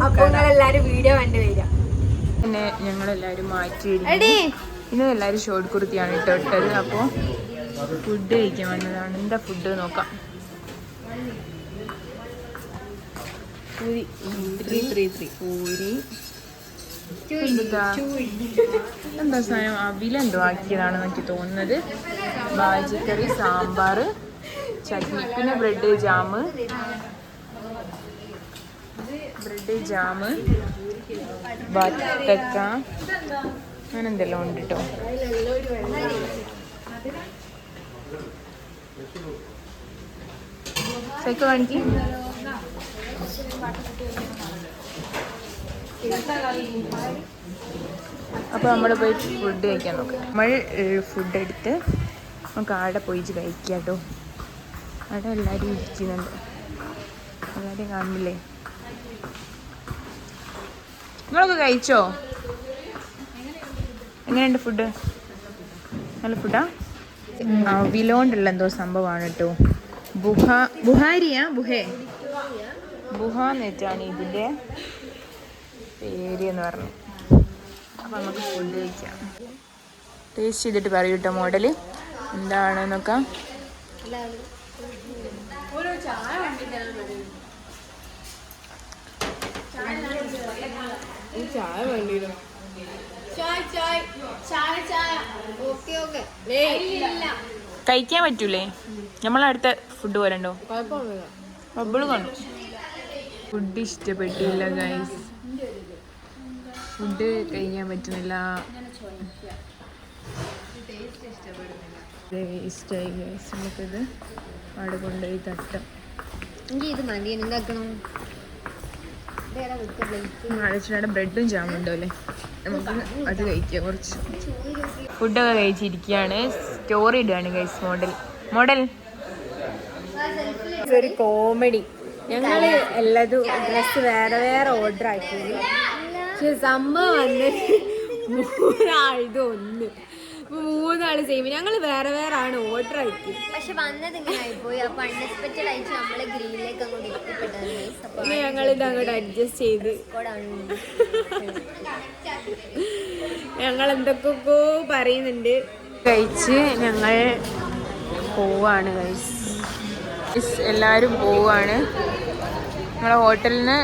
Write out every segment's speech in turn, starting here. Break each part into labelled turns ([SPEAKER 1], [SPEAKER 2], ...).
[SPEAKER 1] അപ്പൊ നിങ്ങളെല്ലാരും വീഡിയോ കണ്ടുവരാം.
[SPEAKER 2] പിന്നെ ഞങ്ങളെല്ലാരും മാറ്റി ഇന്ന് എല്ലാരും ഷോർട്ട് കുർത്തിയാണ് ഇട്ടത്. അപ്പോൾ ഫുഡ് കഴിക്കാൻ വന്നതാണ്. എന്താ ഫുഡ് നോക്കാം. പൂരി എന്താ സാധനം അവിലെന്തോ ആക്കിയതാണെന്ന് എനിക്ക് തോന്നുന്നത്. ബാജിക്കറി, സാമ്പാർ, ചട്നി, പിന്നെ ബ്രെഡ് ജാമ്, വത്തക്ക, അങ്ങനെ എന്തെല്ലാം ഉണ്ട് കേട്ടോ. സൈക്കിൾ കാണിക്ക്. അപ്പോൾ നമ്മൾ പോയി ഫുഡ് കഴിക്കാൻ നോക്കാം. നമ്മൾ ഫുഡ് എടുത്ത് നമുക്ക് ആടെ പോയിട്ട് കഴിക്കാം കേട്ടോ. അവിടെ എല്ലാവരും ഇരിക്കുന്നുണ്ട്. എല്ലാവരും കാണില്ലേ? നിങ്ങളൊക്കെ കഴിച്ചോ? എങ്ങനെയുണ്ട് ഫുഡ്? നല്ല ഫുഡാ. വിലോണ്ടുള്ള എന്തോ സംഭവമാണ് കേട്ടോ. ബുഹാന്ന് വെച്ചാണ് ഇതിൻ്റെ പേര് എന്ന് പറഞ്ഞു. അപ്പം നമുക്ക് ഫുഡ് കഴിക്കാം. ടേസ്റ്റ് ചെയ്തിട്ട് പറയൂ കേട്ടോ മോഡല് എന്താണ് നോക്കാം. കഴിക്കാൻ പറ്റൂലേ? നമ്മളടുത്ത ഫുഡ് പോലെ ഉണ്ടോ? ബബിള് കണ്ടു. ഫുഡ് ഇഷ്ടപ്പെട്ടില്ല ഗൈസ്. ഫുഡ് കഴിക്കാൻ പറ്റുന്നില്ല. ഇഷ്ടമായി ഗൈസ്. നമുക്കിത് അവിടെ കൊണ്ടുപോയി തട്ടം. ആലോചിച്ചിട്ട് ബ്രെഡും ജാമുണ്ടോ അല്ലേ? നമുക്ക് അത് കഴിക്കാം. കുറച്ച് ഫുഡൊക്കെ കഴിച്ചിരിക്കുകയാണ്. സ്റ്റോറി ഇടുകയാണ് ഗൈസ്. മോഡൽ
[SPEAKER 1] ഒരു കോമഡി. ഞങ്ങള് എല്ലാതും ഡ്രസ്സ് വേറെ വേറെ ഓർഡർ ആക്കി. പക്ഷെ സംഭവം വന്നിട്ട് മൂന്നാള് സെയിം. ഞങ്ങള് വേറെ വേറെ ആണ് ഓർഡർ ആക്കി.
[SPEAKER 3] പക്ഷെ വന്നത് ഇങ്ങനെ ആയിപ്പോയി. അപ്പൊ അൺഎക്സ്പെക്റ്റഡ് ആയിട്ട് നമ്മള് ഗ്രീനിലേക്ക് അങ്ങോട്ട് എത്തിപ്പെട്ടത്.
[SPEAKER 1] ഞങ്ങളിത് അങ്ങോട്ട് അഡ്ജസ്റ്റ് ചെയ്ത് ഞങ്ങൾ എന്തൊക്കെയോ പറയുന്നുണ്ട്.
[SPEAKER 2] കഴിച്ച് ഞങ്ങൾ പോവാണ് ഗൈസ്. എല്ലാവരും പോവാണ്. നമ്മളെ ഹോട്ടലിൽ നിന്ന്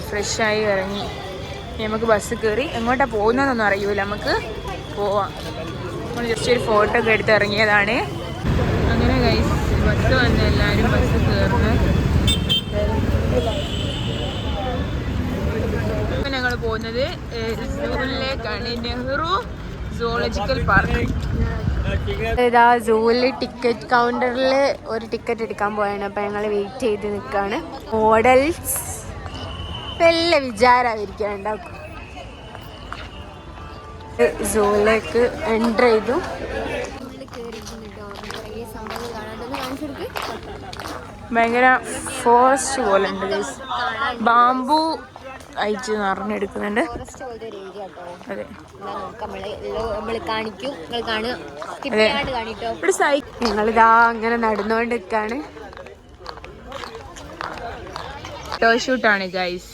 [SPEAKER 2] ഫ്രഷായി ഇറങ്ങി. നമുക്ക് ബസ് കയറി എങ്ങോട്ടാണ് പോകുന്നതെന്നൊന്നും അറിയൂല. നമുക്ക് പോവാം. നമ്മൾ ജസ്റ്റ് ഒരു ഫോട്ടോ ഒക്കെ എടുത്ത് ഇറങ്ങിയതാണ്. അങ്ങനെ ഗൈസ് ബസ് വന്ന് എല്ലാവരും ബസ് കയറുന്നു. ഇപ്പം ഞങ്ങൾ പോകുന്നത് സൂവിലേക്കാണ്. Nehru zoological park.
[SPEAKER 1] ഇതാ സൂവിൽ ടിക്കറ്റ് കൗണ്ടറിൽ ഒരു ടിക്കറ്റ് എടുക്കാൻ പോയാണ്. അപ്പം ഞങ്ങൾ വെയിറ്റ് ചെയ്ത് നിൽക്കുകയാണ്. മോഡൽസ് വല്ല വിചാരമായിരിക്കും. സൂവിലേക്ക് എൻ്റർ ചെയ്തു.
[SPEAKER 2] ഭയങ്കര ഫോറസ്റ്റ് പോലെ ഉണ്ട്. ബാംബു അയച്ച് നിറഞ്ഞെടുക്കുന്നുണ്ട്. അതെ,
[SPEAKER 1] ഞങ്ങളിതാ അങ്ങനെ നടന്നുകൊണ്ട് നിൽക്കാണ്.
[SPEAKER 2] ഫോട്ടോ ഷൂട്ടാണ് ഗൈസ്.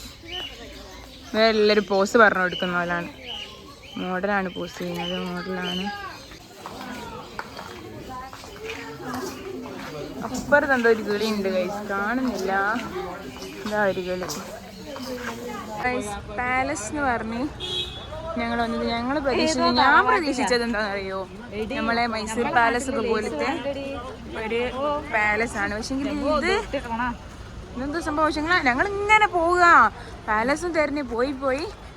[SPEAKER 2] വേറെ എല്ലാവരും പോസ് പറഞ്ഞു കൊടുക്കുന്ന പോലാണ്. മോഡലാണ് പോസ് ചെയ്യുന്നത്. മോഡലാണ്. അപ്പുറത്ത് എന്തോ ഒരു കിളി ഉണ്ട് ഗൈസ്, കാണുന്നില്ല. ഇതാ ഒരു കിളി. പാലസ് എന്ന് പറഞ്ഞ് ഞങ്ങൾ വന്നത്. ഞാൻ പ്രതീക്ഷിച്ചത് എന്താണെന്ന് അറിയോ? നമ്മളെ മൈസൂർ പാലസ് ഒക്കെ പോലത്തെ ഒരു പാലസ് ആണ്. പക്ഷെ ഇത് ഇതെന്തോ സംഭവം. പക്ഷെ ഞങ്ങൾ ഇങ്ങനെ പോവുക, പാലസും തെരഞ്ഞ് പോയി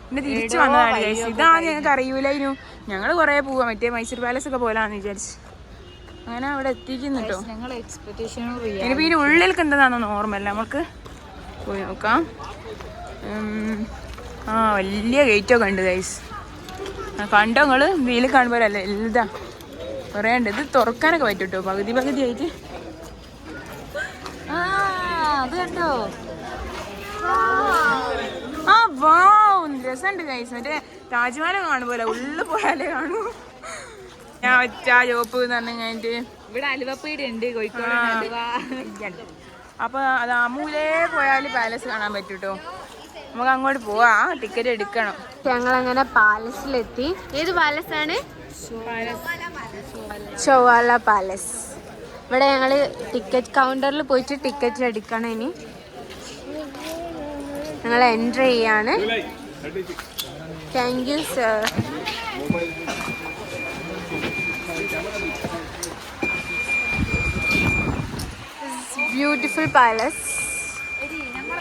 [SPEAKER 2] പിന്നെ തിരിച്ചു വന്നതാണ് ഗൈസ്. ഇതാണ് ഞങ്ങൾക്ക് അറിയൂലായിരുന്നു. ഞങ്ങൾ കുറേ പോവാ മറ്റേ മൈസൂർ പാലസ് ഒക്കെ പോലാന്ന് വിചാരിച്ചു. അങ്ങനെ അവിടെ എത്തിക്കുന്നു കേട്ടോ. ഇനിയിപ്പോൾ ഇതിൻ്റെ ഉള്ളിലേക്ക് എന്താണെന്നൊന്നും ഓർമ്മയില്ല. നമുക്ക് പോയി നോക്കാം. വലിയ ഗേറ്റൊക്കെ ഉണ്ട് ഗൈസ്. കണ്ടോ നിങ്ങൾ? വീല് കാണുമ്പോഴല്ലേ എഴുതാ കുറേ ഉണ്ട്. ഇത് തുറക്കാനൊക്കെ പറ്റും കേട്ടോ, പകുതി ആയിട്ട്. അത് കണ്ടോ? രസമുണ്ട് ഗൈസ്. മറ്റേ താജ്മഹൽ കാണുപോലെ ഉള്ളിൽ പോയാലേ കാണൂ. ഞാൻ ഒറ്റ ചോപ്പ് എന്ന് പറഞ്ഞു കഴിഞ്ഞിട്ട്
[SPEAKER 1] ഇവിടെ അലുവപ്പീടി ഉണ്ട് കോഴിക്കോട്.
[SPEAKER 2] അപ്പൊ അത് അമൂലേ പോയാൽ പാലസ് കാണാൻ പറ്റും കേട്ടോ. നമുക്ക് അങ്ങോട്ട് പോവാ, ടിക്കറ്റ് എടുക്കണം.
[SPEAKER 1] ഞങ്ങളങ്ങനെ പാലസിലെത്തി. ഏത് പാലസാണ്? ഷോവാല പാലസ്. ഇവിടെ ഞങ്ങൾ ടിക്കറ്റ് കൗണ്ടറിൽ പോയിട്ട് ടിക്കറ്റ് എടുക്കണം. ഇനി ഞങ്ങൾ എൻട്രി ചെയ്യാണ്. Thank you sir. Beautiful palace.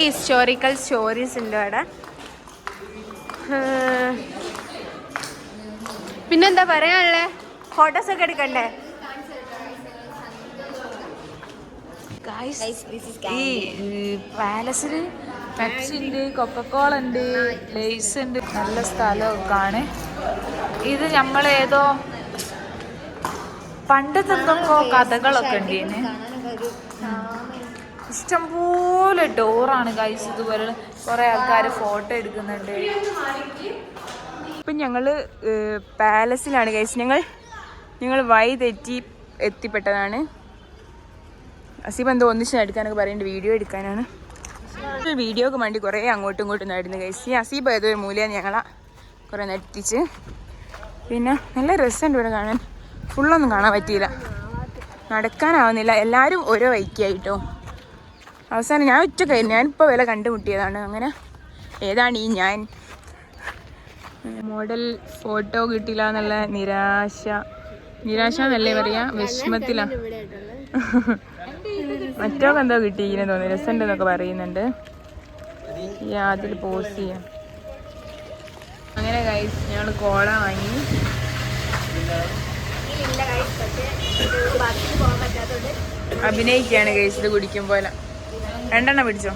[SPEAKER 1] Historical stories ഉണ്ട് അവിടെ. പിന്നെന്താ പറയാനുള്ളേ? ഫോട്ടോസ് ഒക്കെ എടുക്കണ്ടേ?
[SPEAKER 2] ഈ പാലസിൽ പെപ്സി ഉണ്ട്, കൊക്കക്കോള ഉണ്ട്, ലേസ് ഉണ്ട്. നല്ല സ്ഥലമൊക്കെ ആണ് ഇത്. നമ്മളേതോ പണ്ടത്തെ എന്തൊക്കെ കഥകളൊക്കെ ഉണ്ട് ഇതിന്. ഇഷ്ടംപോലെ ഡോറാണ് ഗൈസ്. ഇതുപോലെ കുറെ ആൾക്കാർ ഫോട്ടോ എടുക്കുന്നുണ്ട്. ഇപ്പം ഞങ്ങള് പാലസിലാണ് ഗൈസ്. ഞങ്ങൾ വഴി തെറ്റി എത്തിപ്പെട്ടതാണ്. അസീബ് എന്തോ ഒന്നിച്ച് എടുക്കാനൊക്കെ പറയുന്നുണ്ട്, വീഡിയോ എടുക്കാനാണ്. വീഡിയോക്ക് വേണ്ടി കുറേ അങ്ങോട്ടും ഇങ്ങോട്ടും നടന്നു ഗൈസ്. ഈ അസീബ് ഏതൊരു മൂലയാണ് ഞങ്ങളെ കുറേ നെറ്റിച്ച്. പിന്നെ നല്ല രസമുണ്ട് ഇവിടെ കാണാൻ. ഫുള്ളൊന്നും കാണാൻ പറ്റിയില്ല, നടക്കാനാവുന്നില്ല. എല്ലാവരും ഓരോ വൈക്കായിട്ടോ. അവസാനം ഞാൻ ഒറ്റക്കായിരുന്നു. ഞാനിപ്പോൾ വില കണ്ടുമുട്ടിയതാണ്. അങ്ങനെ ഏതാണ് ഈ ഞാൻ? മോഡൽ ഫോട്ടോ കിട്ടില്ല എന്നുള്ള നിരാശ എന്നല്ലേ പറയാ, വിഷമത്തിലാ. മറ്റൊക്കെ എന്തോ കിട്ടിയിരിക്കുന്നു തോന്നുന്നു, രസമുണ്ടെന്നൊക്കെ പറയുന്നുണ്ട്. അതിൽ പോസ്റ്റ് ചെയ്യാം. അങ്ങനെ ഗൈസ് ഞങ്ങൾ കോള വാങ്ങി. അഭിനയിക്കുകയാണ് ഗൈസ് ഇത് കുടിക്കുമ്പോലെ. 2 എണ്ണം പിടിച്ചോ.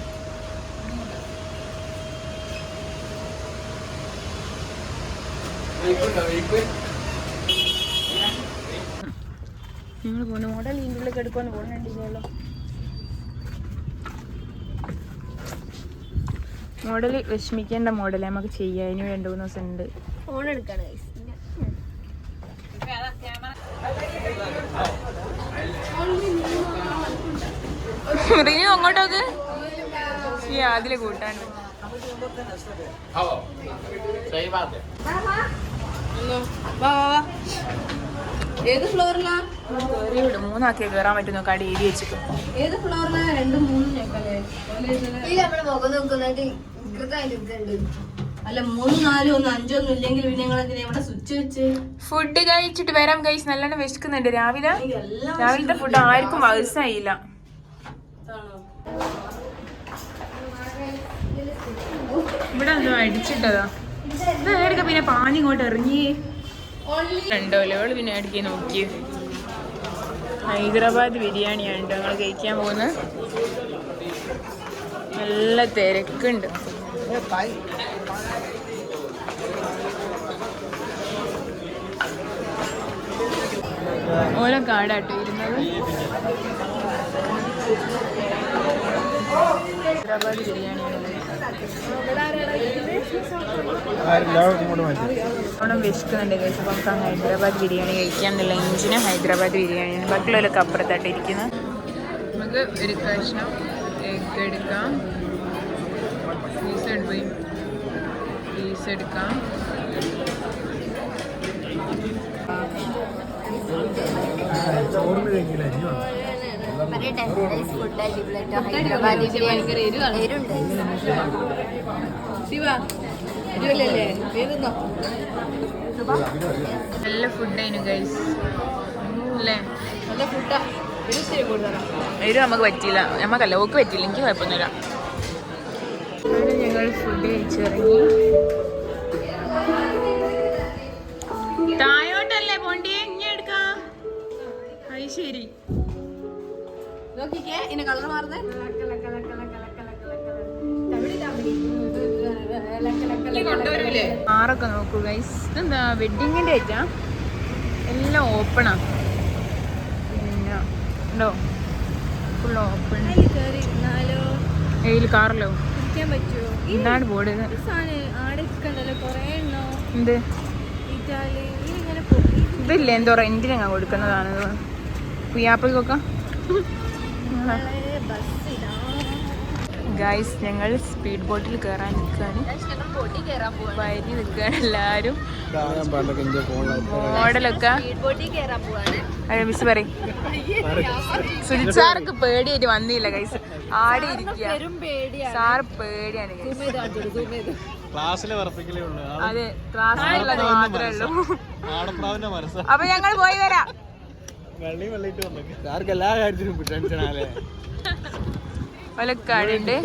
[SPEAKER 2] നിങ്ങൾ പോകുന്ന മോഡൽ ഇതിലേക്ക് എടുക്കുമെന്ന് പോകുന്നുണ്ടല്ലോ. മോഡൽ വിഷമിക്കേണ്ട മോഡൽ നമുക്ക് ചെയ്യാം. ഇനി 2-3 ദിവസം ഉണ്ട്.
[SPEAKER 3] ഫോൺ എടുക്കണം.
[SPEAKER 2] റിനു അങ്ങോട്ടോക്ക് അതില് കൂട്ടാൻ.
[SPEAKER 4] ഏത് ഫ്ലോറിലാ?
[SPEAKER 2] 3 കയറാൻ പറ്റുന്ന കടി എഴുതി വെച്ചിട്ട്.
[SPEAKER 4] ഏത് ഫ്ലോറിലാ? 2, 3 ഞെക്കല്ലേ? അല്ല 3, 4, 1, 5 ഒന്നും ഇല്ലെങ്കിൽ പിന്നെ ഞങ്ങളെന്തിനാ ഇവിടെ സ്വിച്ച് വെച്ച്?
[SPEAKER 2] ഫുഡ് കഴിച്ചിട്ട് വരാം ഗൈസ്. നല്ലോണം വിശക്കുന്നുണ്ട്. രാവിലത്തെ ഫുഡ് ആർക്കും വയസ്സായില്ല. ഇവിടെ എന്തോ അടിച്ചിട്ടതാ. എടുക്ക പിന്നെ പാനി ഇങ്ങോട്ട് ഇറങ്ങി രണ്ടോല്ലോ. പിന്നെ അടുക്കി നോക്കി. ഹൈദരാബാദ് ബിരിയാണിയാണ് കേട്ടോ ഞങ്ങൾ കഴിക്കാൻ പോകുന്നത്. നല്ല തിരക്കുണ്ട്. ഓരോ കാടാട്ടോ ഇരുന്നത്. ഹൈദരാബാദ് ബിരിയാണിയാണ്. ഓണം വിശക്കുന്നുണ്ട് കഴിച്ച്. അപ്പം ഹൈദരാബാദ് ബിരിയാണി കഴിക്കാനുള്ള ഇഞ്ചിന് ഹൈദരാബാദ് ബിരിയാണിയാണ്. ബാക്കിയുള്ളവരൊക്കെ അപ്പുറത്തായിട്ട് ഇരിക്കുന്നത്. നമുക്ക് ഒരു കഷ്ണം എഗ് എടുക്കാം. പീസ് എടുക്കാം.
[SPEAKER 3] ഹൈദരാബാദി ബിരിയാണി
[SPEAKER 2] നല്ല ഫുഡായിരുന്നു ഗൈസ് അല്ലേ?
[SPEAKER 4] നല്ല ഫുഡാ.
[SPEAKER 2] എരു നമുക്ക് പറ്റിയില്ല. നമുക്കല്ല ഓക്ക് പറ്റിയില്ല. എനിക്ക് കുഴപ്പമൊന്നുമില്ല. ഞങ്ങൾ ഫുഡ് കഴിച്ചിറങ്ങി. തായോട്ടല്ലേ പോണ്ടിയെ? ഇനി എടുക്കാം. അത് ശരി.
[SPEAKER 4] നോക്കിക്കേ ഇന്നെ കളർ മാറുന്നേ.
[SPEAKER 2] കാറൊക്കെ നോക്കൂ ഗൈസ്. ഇതെന്താ വെഡിങ്ങിന്റെ ആയിട്ടാ? എല്ലാം ഓപ്പണാ. പിന്നെ ഉണ്ടോ ഫുൾ ഓപ്പൺ. ഏതിൽ കാറിലോ? എന്താണ് ബോർഡ്? എന്ത് ഇതില്ല എന്തോ റെന്റിനങ്ങ കൊടുക്കുന്നതാണ്. പുയ്യാപ്പയ്ക്കൊക്കെ ഗൈസ് ഞങ്ങൾ സ്പീഡ് ബോട്ടിൽ കയറാൻ നിൽക്കുകയാണ്. വരി നിൽക്കുകയാണ് എല്ലാവരും. മോഡലൊക്കെ അതെ മിസ് പറയും. സുജിസാർക്ക് പേടിയായിട്ട് വന്നില്ല ഗൈസ്, ആടെ ഇരിക്കുക. സാറ് പേടിയാണ് അതെ, ക്ലാസ്സിലുള്ളത് മാത്രമേ ഉള്ളൂ. അപ്പൊ ഞങ്ങൾ പോയി വരാം. പാലക്കാടുണ്ട്.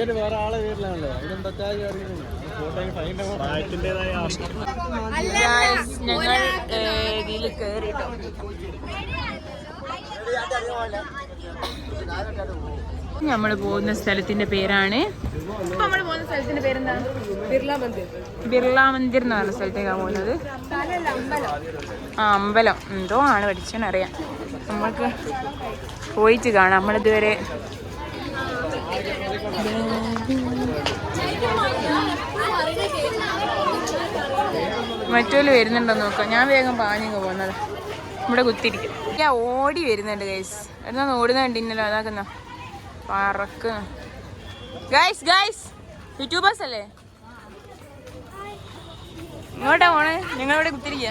[SPEAKER 2] ഞങ്ങൾ ഇതിൽ കയറിട്ടോ. നമ്മൾ പോകുന്ന സ്ഥലത്തിന്റെ പേരാണ്, നമ്മൾ പോകുന്ന സ്ഥലത്തിന്റെ പേരെന്താ? ബിർള മന്ദിർ എന്ന് പറഞ്ഞ സ്ഥലത്തേക്കാണ് പോകുന്നത്. ആ അമ്പലം എന്തോ ആണ്, പഠിച്ചാനറിയാം. നമ്മൾക്ക് പോയിട്ട് കാണാം. നമ്മളിതുവരെ മറ്റോല് വരുന്നുണ്ടോ നോക്കാം. ഞാൻ വേഗം പാഞ്ഞങ്ങ് പോകുന്നത്. ഇവിടെ കുത്തിരിക്കും. ഞാൻ ഓടി വരുന്നുണ്ട് ഗൈസ്. എന്നാ ഓടുന്ന കണ്ടിന്നല്ലോ, അതാക്കുന്ന പറക്ക്. ഗൈസ് ഗൈസ് യൂട്യൂബേഴ്സ് അല്ലേ? ഇങ്ങോട്ടാ പോണേ? ഞങ്ങളിവിടെ കുത്തിരിക്കുക.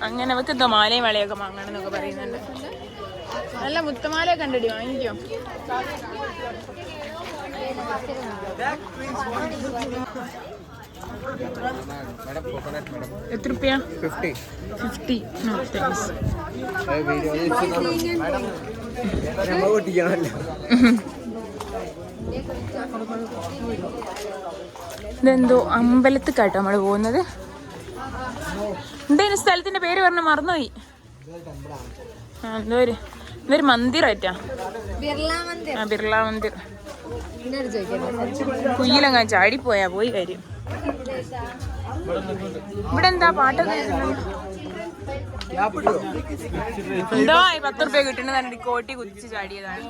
[SPEAKER 2] അങ്ങനെ അവർക്ക് എന്തോ മാലയും വളയൊക്കെ വാങ്ങണം എന്നൊക്കെ പറയുന്നുണ്ട്. നല്ല മുത്തമാലയൊക്കെ കണ്ടടി, വാങ്ങിക്കോ. എത്ര റുപ്യ? 50. ഇതെന്തോ അമ്പലത്തിൽ കാട്ടോ നമ്മള് പോകുന്നത്. എന്തായാലും സ്ഥലത്തിന്റെ പേര് പറഞ്ഞ മറന്നുപോയി. എന്തൊരു മന്ദിറായിട്ടാ. ബിർള മന്ദിർ. കുയിലങ്ങാൻ ചാടിപ്പോയാ പോയി കാര്യം. ഇവിടെ എന്താ പാട്ടൊക്കെ എന്തോ 10 റുപ്യ കിട്ടുന്നതാണ്. കോട്ടി കുതിച്ച് ചാടിയതാണ്.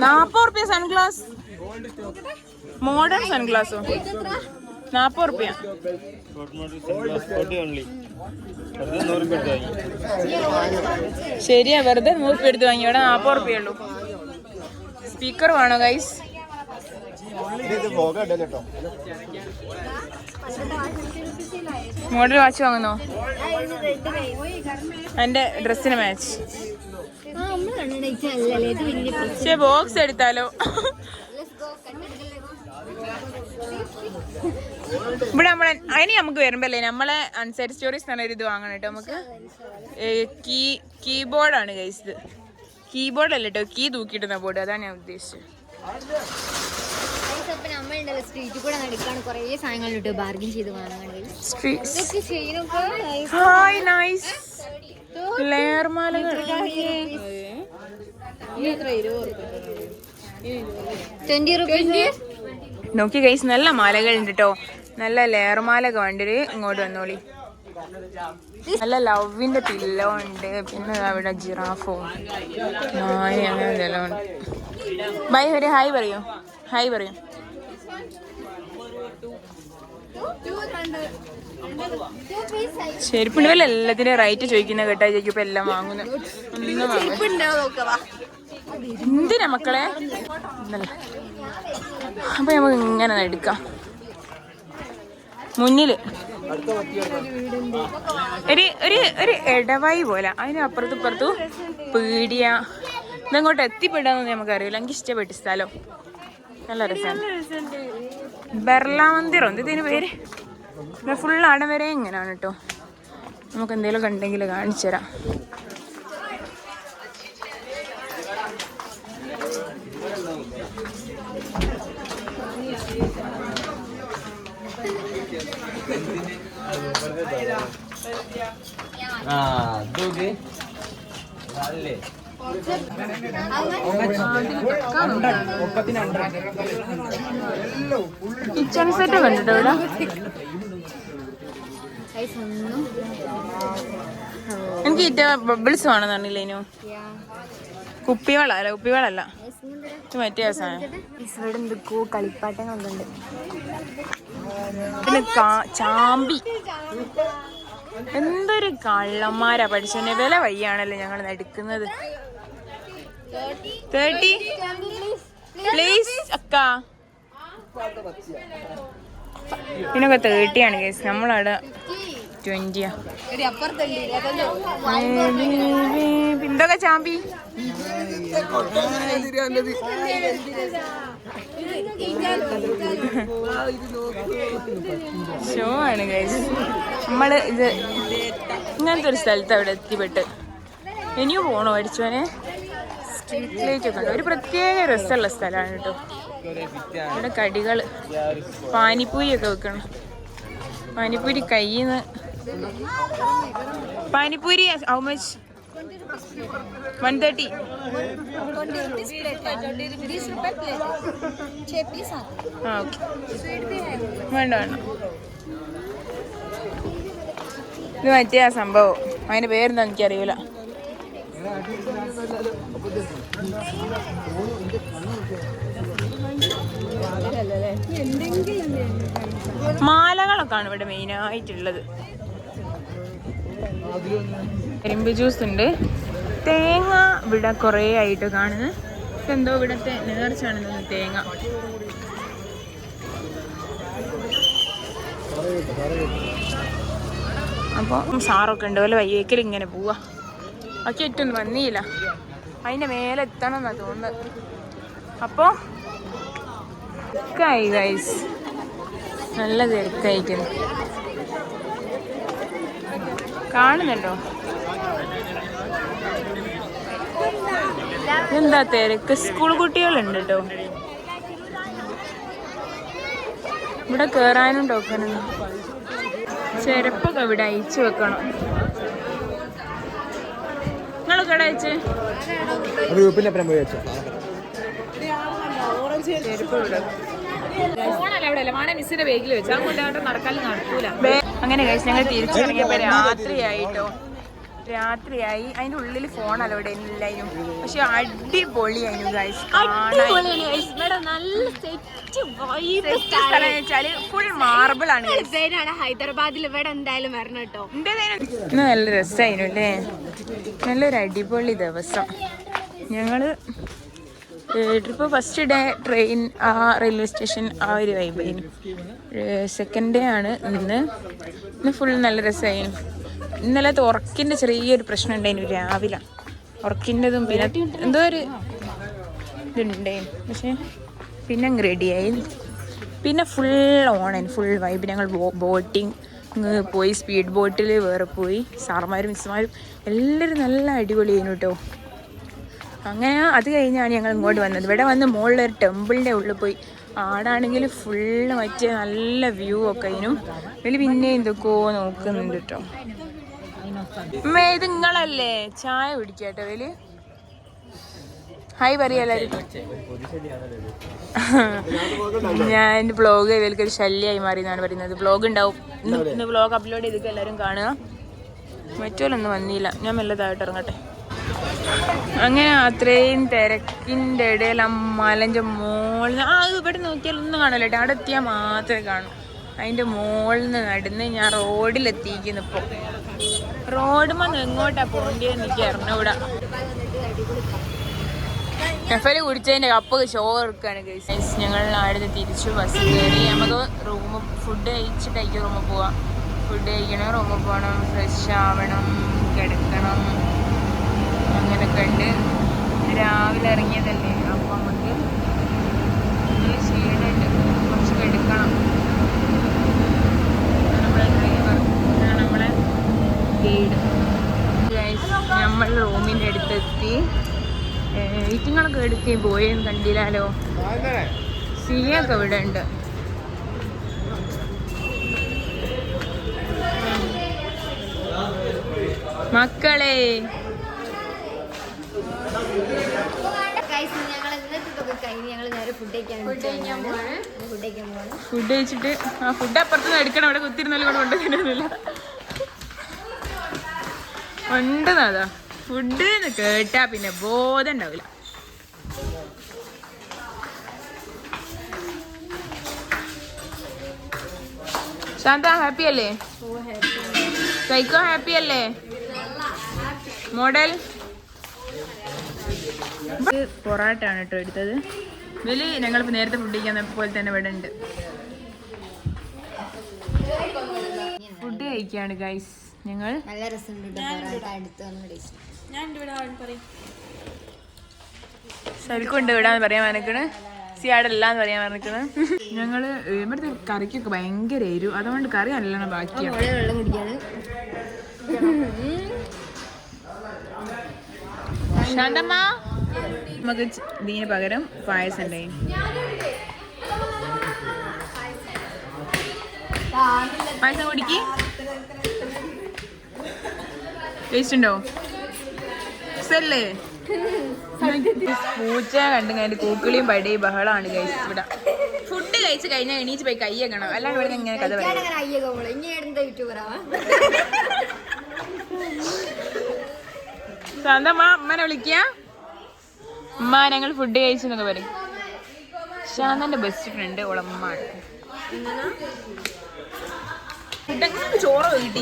[SPEAKER 2] 40 റുപ്യ സൺഗ്ലാസ്, മോഡേൺ സൺഗ്ലാസോ 40 റുപ്യ. ശരിയാ, വെറുതെ 100 റുപ്യ എടുത്ത് വാങ്ങി. ഇവിടെ 40 റുപ്യ ഉള്ളൂ. സ്പീക്കർ വേണോ ഗൈസ്? Model watch വാങ്ങുന്നോ? എന്റെ ഡ്രസ്സിന് മാച്ച്. പക്ഷേ ബോക്സ് എടുത്താലോ? ഇവിടെ നമ്മളെ അതിന് നമുക്ക് വരുമ്പല്ലേ നമ്മളെ അൺസൈഡ് സ്റ്റോറീസ് എന്നൊരു ഇത് വാങ്ങണം കേട്ടോ. നമുക്ക് കീബോർഡാണ് ഗൈസ്. ഇത് കീബോർഡ് അല്ല കേട്ടോ, കീ തൂക്കിയിടുന്ന ബോർഡ്. അതാണ് ഞാൻ ഉദ്ദേശിച്ചത്.
[SPEAKER 3] സ്ട്രീറ്റിൽ കൂടെ നടക്കാണ് കുറേ സാധനങ്ങൾ ബാർഗിൻ ചെയ്ത് വാങ്ങാൻ.
[SPEAKER 2] ഹായ് നൈസ് ലെയർ മാലകൾ. നോക്കി ഗൈസ്, നല്ല മാലകൾ ഉണ്ട് കേട്ടോ. നല്ല ലെയർ മാലൊക്കെ വേണ്ടൊരു ഇങ്ങോട്ട് വന്നോളി. നല്ല ലവിന്റെ പില്ലോ ഉണ്ട്. പിന്നെ അവിടെ ജിറാഫോ നായ അങ്ങനെ ഇതെല്ലാം ഉണ്ട്. ബൈ ഒരു ഹായ് പറയൂ. ഹായ് പറയൂ. ചെരുപ്പുണ്ട്. വല്ല എല്ലാത്തിനും റേറ്റ് ചോദിക്കുന്ന കേട്ടാ ചോദിക്കും. ഇപ്പൊ എല്ലാം വാങ്ങുന്നു. എന്തിനാ മക്കളെ? അപ്പൊ നമുക്ക് ഇങ്ങനെ എടുക്കാം. മുന്നില് ഒരു ഇടവായി പോലെ, അതിന് അപ്പുറത്തും പീടിയ. ഇതങ്ങോട്ട് എത്തിപ്പെടാന്നൊന്നും നമുക്കറിയില്ല. എനിക്ക് ഇഷ്ടപ്പെട്ടു സ്ഥലം. നല്ല രസമാണ്. ബിർള മന്ദിർ ഉണ്ട് ഇതിന് പേര്. ഫുൾ ആടം വരെ ഇങ്ങനെയാണ് കേട്ടോ. നമുക്ക് എന്തെങ്കിലും കണ്ടെങ്കിൽ കാണിച്ചു തരാം. കിച്ചൺ സെറ്റ് കണ്ടിട്ടോ ഇവിടെ. എനിക്ക് ഇറ്റ ബബിൾസ് വേണമെന്നില്ലേനു. കുപ്പിവെള്ളല്ല, കുപ്പിവെള്ളല്ല, മറ്റേ സാധനം.
[SPEAKER 3] ഇവിടെ എന്തൊക്കെയോ കളിപ്പാട്ടങ്ങളുണ്ട്.
[SPEAKER 2] പിന്നെ ചാമ്പി. എന്തൊരു കള്ളന്മാരാ പഠിച്ചോനെ. വില വയ്യാണല്ലോ ഞങ്ങൾ എടുക്കുന്നത്. 30 പ്ലീസ് അക്ക. ഇതിനൊക്കെ 30 ആണ് കേസ്. നമ്മളവിടെ 20. എന്തൊക്കെ ചാമ്പി ഷോ ആണ് ഗൈസ്. നമ്മള് ഇത് ഇങ്ങനത്തെ ഒരു സ്ഥലത്ത് അവിടെ എത്തിപ്പെട്ട് ഇനിയും പോണോ അടിച്ചോനെ. സ്ട്രീറ്റ് ലൈറ്റ് ഒക്കെ ഉണ്ട്. ഒരു പ്രത്യേക രസമുള്ള സ്ഥലമാണ് കേട്ടോ. ഇവിടെ കടികൾ പാനിപ്പൂരി ഒക്കെ വെക്കണം. പാനിപ്പൂരി കയ്യിന്ന് പാനിപ്പൂരി ഹൗ മച്ച്? 130. ആ ഓക്കെ. വേണ്ട വേണ്ട. ഇത് മറ്റേ ആ സംഭവം, അതിന്റെ പേരെന്താ എനിക്കറിയൂല. മാലകളൊക്കെയാണ് ഇവിടെ മെയിനായിട്ടുള്ളത്. കരിമ്പ് ജ്യൂസ് ഉണ്ട്. തേങ്ങ ഇവിടെ കുറേ ആയിട്ട് കാണുന്നത്. എന്തോ ഇവിടത്തെ നേർച്ചാണെന്ന് തേങ്ങ. അപ്പോൾ സാറൊക്കെ ഉണ്ട്. വല്ല വയ്യേക്കൽ ഇങ്ങനെ പോവാ. ഒക്കെ ഏറ്റൊന്നും വന്നില്ല. അതിൻ്റെ മേലെ എത്തണം എന്നാ തോന്നുന്നത്. അപ്പോൾ തിരക്കായി ഗൈസ്, നല്ല തിരക്കായിരിക്കുന്നു. കാണുന്നുണ്ടോ എന്താ തിരക്ക്? സ്കൂൾ കുട്ടികളുണ്ട് കേട്ടോ. ഇവിടെ കേറാനും ടോക്കണുണ്ട്. ചെരുപ്പൊക്കെ ഇവിടെ അയച്ചു വെക്കണം. നിങ്ങളൊക്കെ ഇവിടെ അയച്ച് അങ്ങനെ കഴിച്ച് ഞങ്ങൾ തിരിച്ചിറങ്ങിയപ്പോ രാത്രിയായി. അതിന്റെ ഉള്ളിൽ ഫോൺ അലോടെ എല്ലാരും. പക്ഷെ അടിപൊളിയായിരുന്നു ഗൈസ്. വെച്ചാല് ഫുൾ മാർബിൾ ആണ്.
[SPEAKER 1] ഹൈദരാബാദിൽ ഇവിടെ എന്തായാലും വരണം കേട്ടോ.
[SPEAKER 2] ഇന്ന് നല്ല രസമായിരുന്നു അല്ലേ? നല്ലൊരു അടിപൊളി ദിവസം. ഞങ്ങള് ട്രിപ്പ് ഫസ്റ്റ് ഡേ ട്രെയിൻ ആ റെയിൽവേ സ്റ്റേഷൻ ആ ഒരു വൈബായിരുന്നു. സെക്കൻഡ് ഡേ ആണ് ഇന്ന് ഫുൾ നല്ല രസമായിരുന്നു. ഇന്നലത്തെ ഉറക്കിൻ്റെ ചെറിയൊരു പ്രശ്നം ഉണ്ടായിരുന്നു രാവിലെ. ഉറക്കിൻ്റെതും പിന്നെ എന്തോ ഒരു ഇതുണ്ടായിരുന്നു. പക്ഷേ പിന്നെ അങ്ങ് റെഡിയായി. പിന്നെ ഫുൾ ഓണായിരുന്നു, ഫുൾ വൈബ്. ഞങ്ങൾ ബോട്ടിങ് പോയി, സ്പീഡ് ബോട്ടിൽ വേറെ പോയി. സാറുമാരും മിസ്സുമാരും എല്ലാവരും നല്ല അടിപൊളിയായിരുന്നു കേട്ടോ. അങ്ങനെ അത് കഴിഞ്ഞാണ് ഞങ്ങൾ ഇങ്ങോട്ട് വന്നത്. ഇവിടെ വന്ന് മുകളിലൊരു ടെമ്പിളിൻ്റെ ഉള്ളിൽ പോയി. ആടാണെങ്കിൽ ഫുള്ള് മറ്റേ നല്ല വ്യൂ ഒക്കെ അതിനും. ഇതിൽ പിന്നെ എന്തൊക്കെയോ നോക്കുന്നുണ്ട് കേട്ടോ. ഇത് നിങ്ങളല്ലേ ചായ കുടിക്കാട്ടോ ഇതില്? ഹായ് പറയാല്ലാരും. ഞാൻ വ്ളോഗ് ഇവൽക്കൊരു ശല്യമായി മാറി എന്നാണ് പറയുന്നത്. വ്ളോഗ് ഉണ്ടാവും ഇന്ന്. വ്ളോഗ് അപ്ലോഡ് ചെയ്തിട്ട് എല്ലാവരും കാണുക. മറ്റോലൊന്നും വന്നില്ല. ഞാൻ മെല്ലതായിട്ട് ഇറങ്ങട്ടെ. അങ്ങനെ അത്രയും തിരക്കിൻ്റെ ഇടയിൽ മലൻ്റെ മോളിൽ ഇവിടെ നോക്കിയാലൊന്നും കാണല്ലോ. അവിടെ എത്തിയാൽ മാത്രമേ കാണൂ. അതിൻ്റെ മുകളിൽ നിന്ന് നടന്ന് ഞാൻ റോഡിലെത്തിക്കുന്നു. ഇപ്പോൾ റോഡുമ്പോൾ എങ്ങോട്ടാ പോകേണ്ടതെന്ന് എനിക്ക് അറിഞ്ഞൂടാ. നെഫല് കുടിച്ചതിൻ്റെ കപ്പ് ഷോ എടുക്കുകയാണ് ഗൈസ്. ഞങ്ങൾ അവിടെ തിരിച്ചു ബസ് കയറി. നമുക്ക് ഫുഡ് കഴിച്ചിട്ടായിരിക്കും റൂമിൽ പോവാം. ഫുഡ് കഴിക്കണം, റൂമിൽ പോകണം, ഫ്രഷ് ആവണം, കിടക്കണം. അങ്ങനെയൊക്കെ ഉണ്ട്. രാവിലെ ഇറങ്ങിയതല്ലേ, അപ്പോൾ നമുക്ക് നല്ല ക്ഷീണമുണ്ട്. കുറച്ച് കിടക്കണം. നമ്മളെ ഡ്രൈവർ, നമ്മളെ ഗൈഡ്. നമ്മൾ റൂമിൻ്റെ അടുത്തെത്തി. ഈറ്റിങ്ങളൊക്കെ എടുത്തി പോയെന്ന് കണ്ടില്ലാലോ. സിയൊക്കെ ഇവിടെ ഉണ്ട്. മക്കളെ ഫുഡ് കഴിച്ചിട്ട് ആ ഫുഡ് അപ്പുറത്തുനിന്ന് എടുക്കണം. അവിടെ കുത്തിരുന്നാലും ഇവിടെ കൊണ്ടുവരുന്നില്ല. ഉണ്ടെന്നതാ ഫുഡ് കേട്ടാ പിന്നെ ബോധം ഉണ്ടാവില്ല. ശാന്ത ഹാപ്പി അല്ലേ? സൈക്കോ ഹാപ്പി അല്ലേ? മോഡൽ പൊറാട്ട ആണ് കേട്ടോ എടുത്തത്. ഇതിൽ ഞങ്ങളിപ്പോൾ നേരത്തെ ഫുഡ് കഴിക്കാൻ പോലെ തന്നെ ഇവിടെ ഉണ്ട്. ഫുഡ് കഴിക്കുകയാണ് ഗൈസ് ഞങ്ങൾ.
[SPEAKER 3] നല്ല രസമുണ്ട് അടുത്ത്
[SPEAKER 2] ശരിക്കുണ്ട് ഇവിടാന്ന് പറയാൻ പറഞ്ഞിക്കണ്. സിയാടല്ലാന്ന് പറയാൻ പറഞ്ഞിക്കണ്. ഞങ്ങള് ഇവിടുത്തെ കറിക്കൊക്കെ ഭയങ്കര എരിവ്, അതുകൊണ്ട് കറി നല്ലോണം ബാക്കിയാണ്.
[SPEAKER 3] വെള്ളം കുടിക്കാണ്.
[SPEAKER 2] ശാന്തമ്മ നമുക്ക് ഇതിന് പകരം പായസം ഉണ്ടായി. പായസം കുടിക്ക്. ടേസ്റ്റ് ഉണ്ടോ? സല്ലേ പൂച്ച കണ്ടു കഴിഞ്ഞ കൂക്കിളിയും പടിയും ബഹളമാണ് ഗൈസ് ഇവിടെ. ഫുഡ് കഴിച്ച് കഴിഞ്ഞാൽ എണീച്ച് പോയി കയ്യേക്കണം, അല്ലാണ്ട് ഇവിടെ ഇങ്ങനെ കഥ പറയും. ശാന്തമ്മ അമ്മനെ വിളിക്ക. അമ്മ ഞങ്ങൾ ഫുഡ് കഴിച്ചെന്നൊക്കെ പറയും. ശാന്തന്റെ ബെസ്റ്റ് ഫ്രണ്ട് ഉളമ്മാണ്. ചോറ് കിട്ടി.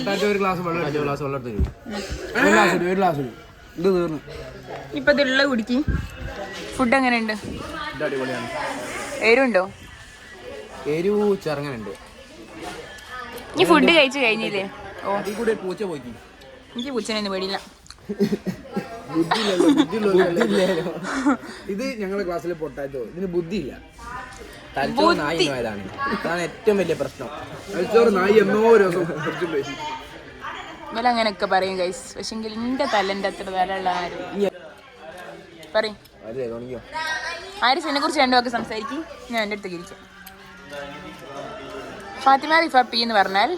[SPEAKER 2] ഇപ്പൊ ഇതുള്ള കുടിക്ക്. ഫുഡ് എങ്ങനെയുണ്ട്? എരുണ്ടോ?
[SPEAKER 5] എരിവ് ചെറുങ്ങനുണ്ട്.
[SPEAKER 2] ഈ ഫുഡ് കഴിച്ചു കഴിഞ്ഞില്ലേ? ഓ
[SPEAKER 5] പൂച്ച പോയി.
[SPEAKER 2] എനിക്ക് പൂച്ചനൊന്നും പേടിയില്ല.
[SPEAKER 5] ഇത് ഞങ്ങളുടെ ക്ലാസ്സിലെ പൊട്ടാറ്റോ. ഇതിന് ബുദ്ധിയില്ല. തലച്ചോറ് നായി പോയതാണ്. അതാണ് ഏറ്റവും വലിയ പ്രശ്നം. തലച്ചോറ് നായി എന്നോ
[SPEAKER 2] ഇവല അങ്ങനെയൊക്കെ പറയും ഗൈസ്. പക്ഷെങ്കിൽ എന്റെ തലന്റെ അത്ര തലുള്ള ആരും പറയും. ആരിസിനെ കുറിച്ച് രണ്ടു വാക്ക് സംസാരിക്കും. ഞാൻ എൻ്റെ അടുത്തേക്ക് ഇരിക്കാം. ഫാത്തിമ റിഫ പി എന്ന് പറഞ്ഞാൽ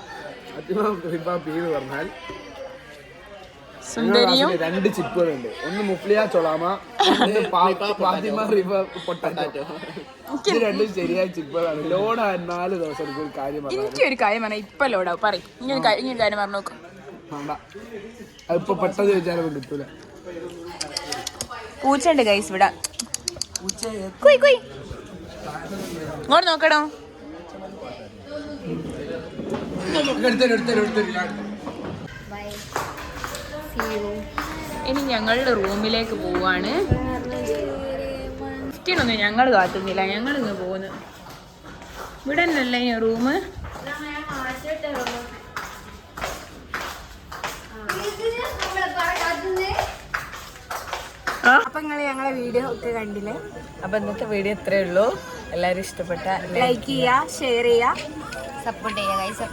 [SPEAKER 2] സുന്ദരിയും
[SPEAKER 5] 2 ചിപ്പുകളുണ്ട്. ഒന്ന് മുഫ്ലിയ ചൊളാമ, ഫാത്തിമ റിഫ പൊട്ടാറ്റോ. ഇത് രണ്ടും ശരിയായ ചിപ്പുകളാണ്. ലോഡായ 4 ദിവസം എടുക്കും. കാര്യം
[SPEAKER 2] എനിക്കൊരു കാര്യം പറഞ്ഞാൽ ഇപ്പൊ ലോഡാവും. പറയും ഇങ്ങനെ കാര്യം പറഞ്ഞു നോക്കാം.
[SPEAKER 5] അതിപ്പോ പെട്ടെന്ന് ചോദിച്ചാലും കിട്ടൂല.
[SPEAKER 2] പൂച്ചയുണ്ട് ഗൈസ് ഇവിടെ. ഇങ്ങോട്ട് നോക്കണോ? ഇനി ഞങ്ങളുടെ റൂമിലേക്ക് പോവാണ്. ിനൊന്നും ഞങ്ങൾ കാത്തുന്നില്ല, ഞങ്ങൾ ഇങ്ങ് പോകുന്നു. ഇവിടെ തന്നെയല്ലേ ഈ റൂം?
[SPEAKER 1] അപ്പൊ നിങ്ങൾ ഞങ്ങളെ വീഡിയോ ഒക്കെ കണ്ടില്ലേ?
[SPEAKER 2] അപ്പൊ ഇന്നത്തെ വീഡിയോ ഇത്രയേ ഉള്ളൂ. എല്ലാവരും ഇഷ്ടപ്പെട്ട
[SPEAKER 1] ലൈക്ക് ചെയ്യുക, ഷെയർ ചെയ്യുക,
[SPEAKER 3] സപ്പോർട്ട് ചെയ്യുക.